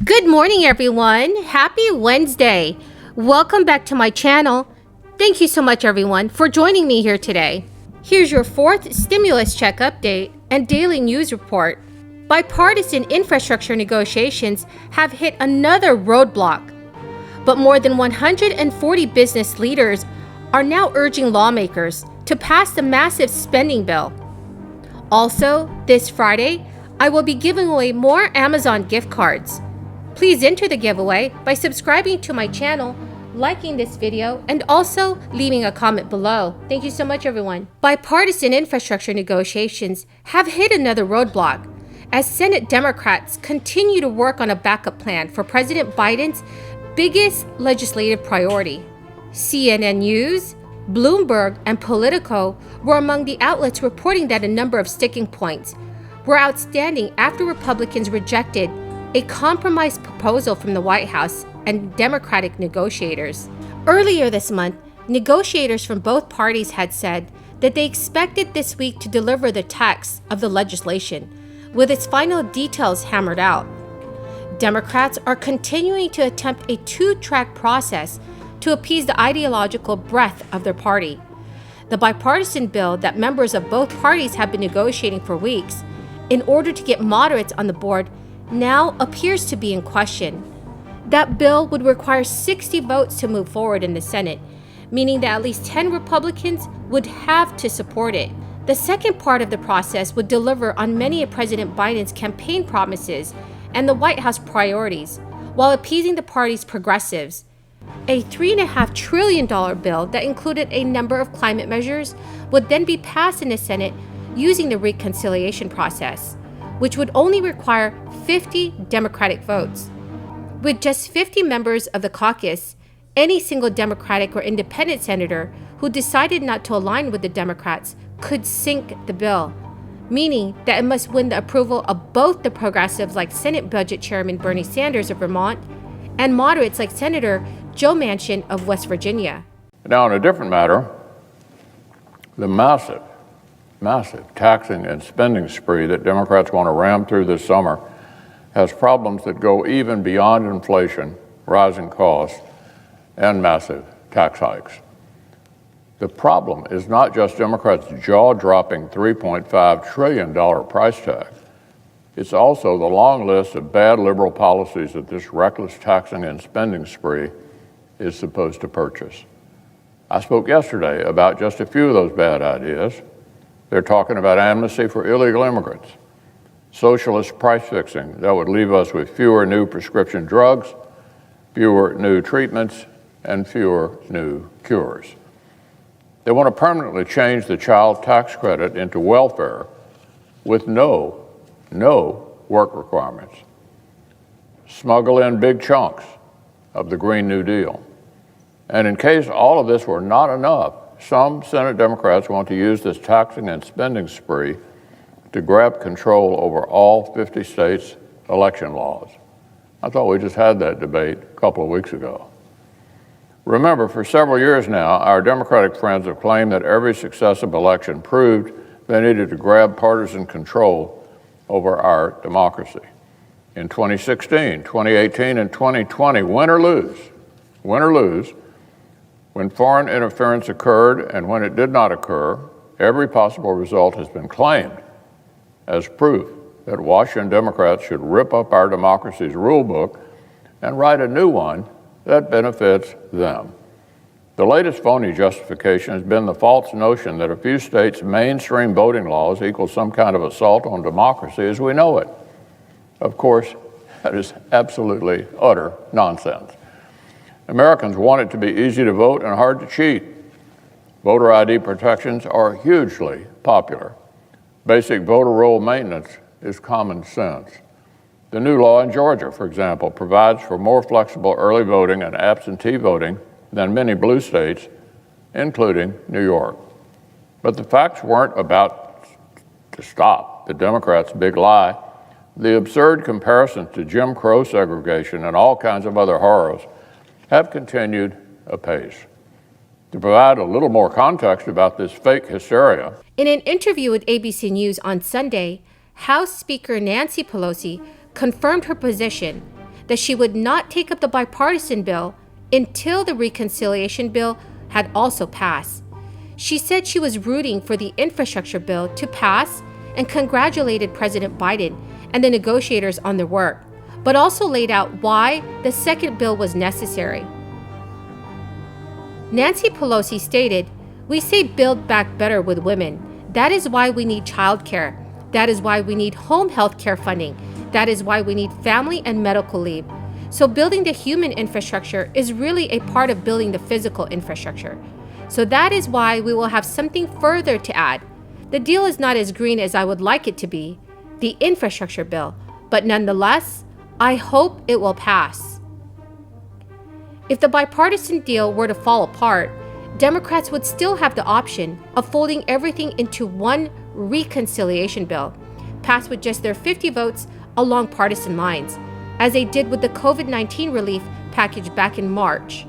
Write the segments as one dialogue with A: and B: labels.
A: Good morning, everyone. Happy Wednesday. Welcome back to my channel. Thank you so much, everyone, for joining me here today. Here's your fourth stimulus check update and daily news report. Bipartisan infrastructure negotiations have hit another roadblock, but more than 140 business leaders are now urging lawmakers to pass the massive spending bill. Also, this Friday, I will be giving away more Amazon gift cards. Please enter the giveaway by subscribing to my channel, liking this video, and also leaving a comment below. Thank you so much, everyone. Bipartisan infrastructure negotiations have hit another roadblock as Senate Democrats continue to work on a backup plan for President Biden's biggest legislative priority. CNN News, Bloomberg, and Politico were among the outlets reporting that a number of sticking points were outstanding after Republicans rejected a compromise proposal from the White House and Democratic negotiators. Earlier this month, negotiators from both parties had said that they expected this week to deliver the text of the legislation, with its final details hammered out. Democrats are continuing to attempt a two-track process to appease the ideological breadth of their party. The bipartisan bill that members of both parties have been negotiating for weeks in order to get moderates on the board now appears to be in question. That bill would require 60 votes to move forward in the Senate, meaning that at least 10 Republicans would have to support it. The second part of the process would deliver on many of President Biden's campaign promises and the White House priorities, while appeasing the party's progressives. A $3.5 trillion bill that included a number of climate measures would then be passed in the Senate using the reconciliation process, which would only require 50 Democratic votes. With just 50 members of the caucus, any single Democratic or independent senator who decided not to align with the Democrats could sink the bill, meaning that it must win the approval of both the progressives like Senate Budget Chairman Bernie Sanders of Vermont and moderates like Senator Joe Manchin of West Virginia.
B: Now, on a different matter, the massive taxing and spending spree that Democrats want to ram through this summer has problems that go even beyond inflation, rising costs, and massive tax hikes. The problem is not just Democrats' jaw-dropping $3.5 trillion price tag. It's also the long list of bad liberal policies that this reckless taxing and spending spree is supposed to purchase. I spoke yesterday about just a few of those bad ideas. They're talking about amnesty for illegal immigrants, socialist price fixing that would leave us with fewer new prescription drugs, fewer new treatments, and fewer new cures. They want to permanently change the child tax credit into welfare with no work requirements. Smuggle in big chunks of the Green New Deal. And in case all of this were not enough, some Senate Democrats want to use this taxing and spending spree to grab control over all 50 states' election laws. I thought we just had that debate a couple of weeks ago. Remember, for several years now, our Democratic friends have claimed that every successive election proved they needed to grab partisan control over our democracy. In 2016, 2018, and 2020, win or lose, when foreign interference occurred and when it did not occur, every possible result has been claimed as proof that Washington Democrats should rip up our democracy's rule book and write a new one that benefits them. The latest phony justification has been the false notion that a few states' mainstream voting laws equal some kind of assault on democracy as we know it. Of course, that is absolutely utter nonsense. Americans want it to be easy to vote and hard to cheat. Voter ID protections are hugely popular. Basic voter roll maintenance is common sense. The new law in Georgia, for example, provides for more flexible early voting and absentee voting than many blue states, including New York. But the facts weren't about to stop the Democrats' big lie. The absurd comparisons to Jim Crow segregation and all kinds of other horrors have continued apace. To provide a little more context about this fake hysteria.
A: In an interview with ABC News on Sunday, House Speaker Nancy Pelosi confirmed her position that she would not take up the bipartisan bill until the reconciliation bill had also passed. She said she was rooting for the infrastructure bill to pass and congratulated President Biden and the negotiators on their work, but also laid out why the second bill was necessary. Nancy Pelosi stated, "We say build back better with women. That is why we need childcare. That is why we need home health care funding. That is why we need family and medical leave. So building the human infrastructure is really a part of building the physical infrastructure. So that is why we will have something further to add. The deal is not as green as I would like it to be, the infrastructure bill, but nonetheless, I hope it will pass." If the bipartisan deal were to fall apart, Democrats would still have the option of folding everything into one reconciliation bill, passed with just their 50 votes along partisan lines, as they did with the COVID-19 relief package back in March.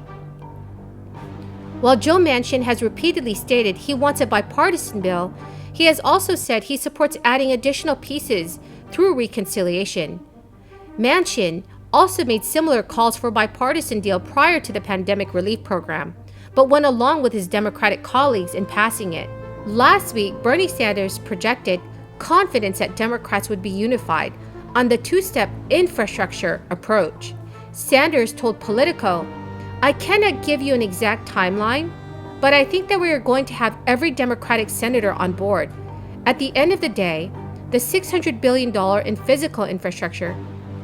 A: While Joe Manchin has repeatedly stated he wants a bipartisan bill, he has also said he supports adding additional pieces through reconciliation. Manchin also made similar calls for a bipartisan deal prior to the pandemic relief program, but went along with his Democratic colleagues in passing it. Last week, Bernie Sanders projected confidence that Democrats would be unified on the two-step infrastructure approach. Sanders told Politico, "I cannot give you an exact timeline, but I think that we are going to have every Democratic senator on board. At the end of the day, the $600 billion in physical infrastructure,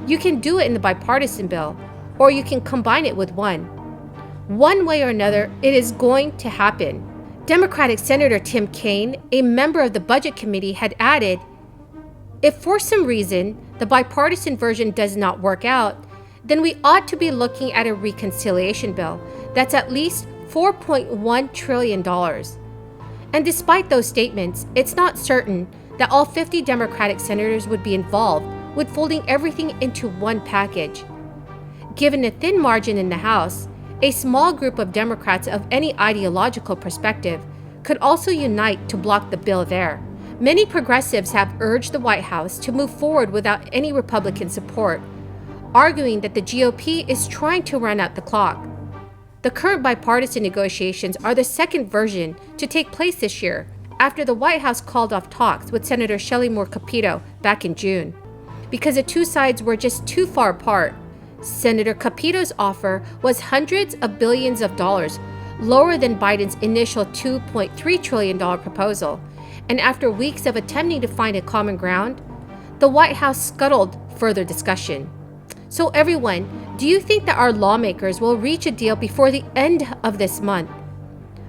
A: you can do it in the bipartisan bill, or you can combine it with one. One way or another, it is going to happen." Democratic Senator Tim Kaine, a member of the Budget Committee, had added, "If for some reason the bipartisan version does not work out, then we ought to be looking at a reconciliation bill that's at least $4.1 trillion. And despite those statements, it's not certain that all 50 Democratic senators would be involved with folding everything into one package. Given a thin margin in the House, a small group of Democrats of any ideological perspective could also unite to block the bill there. Many progressives have urged the White House to move forward without any Republican support, arguing that the GOP is trying to run out the clock. The current bipartisan negotiations are the second version to take place this year, after the White House called off talks with Senator Shelley Moore Capito back in June, because the two sides were just too far apart. Senator Capito's offer was hundreds of billions of dollars, lower than Biden's initial $2.3 trillion proposal, and after weeks of attempting to find a common ground, the White House scuttled further discussion. So everyone, do you think that our lawmakers will reach a deal before the end of this month?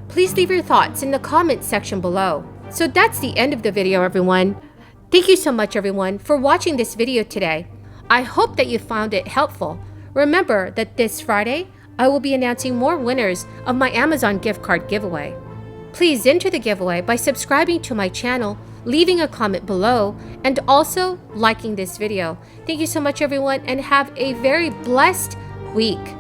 A: Please leave your thoughts in the comments section below. So that's the end of the video, everyone. Thank you so much, everyone, for watching this video today. I hope that you found it helpful. Remember that this Friday, I will be announcing more winners of my Amazon gift card giveaway. Please enter the giveaway by subscribing to my channel, leaving a comment below, and also liking this video. Thank you so much, everyone, and have a very blessed week.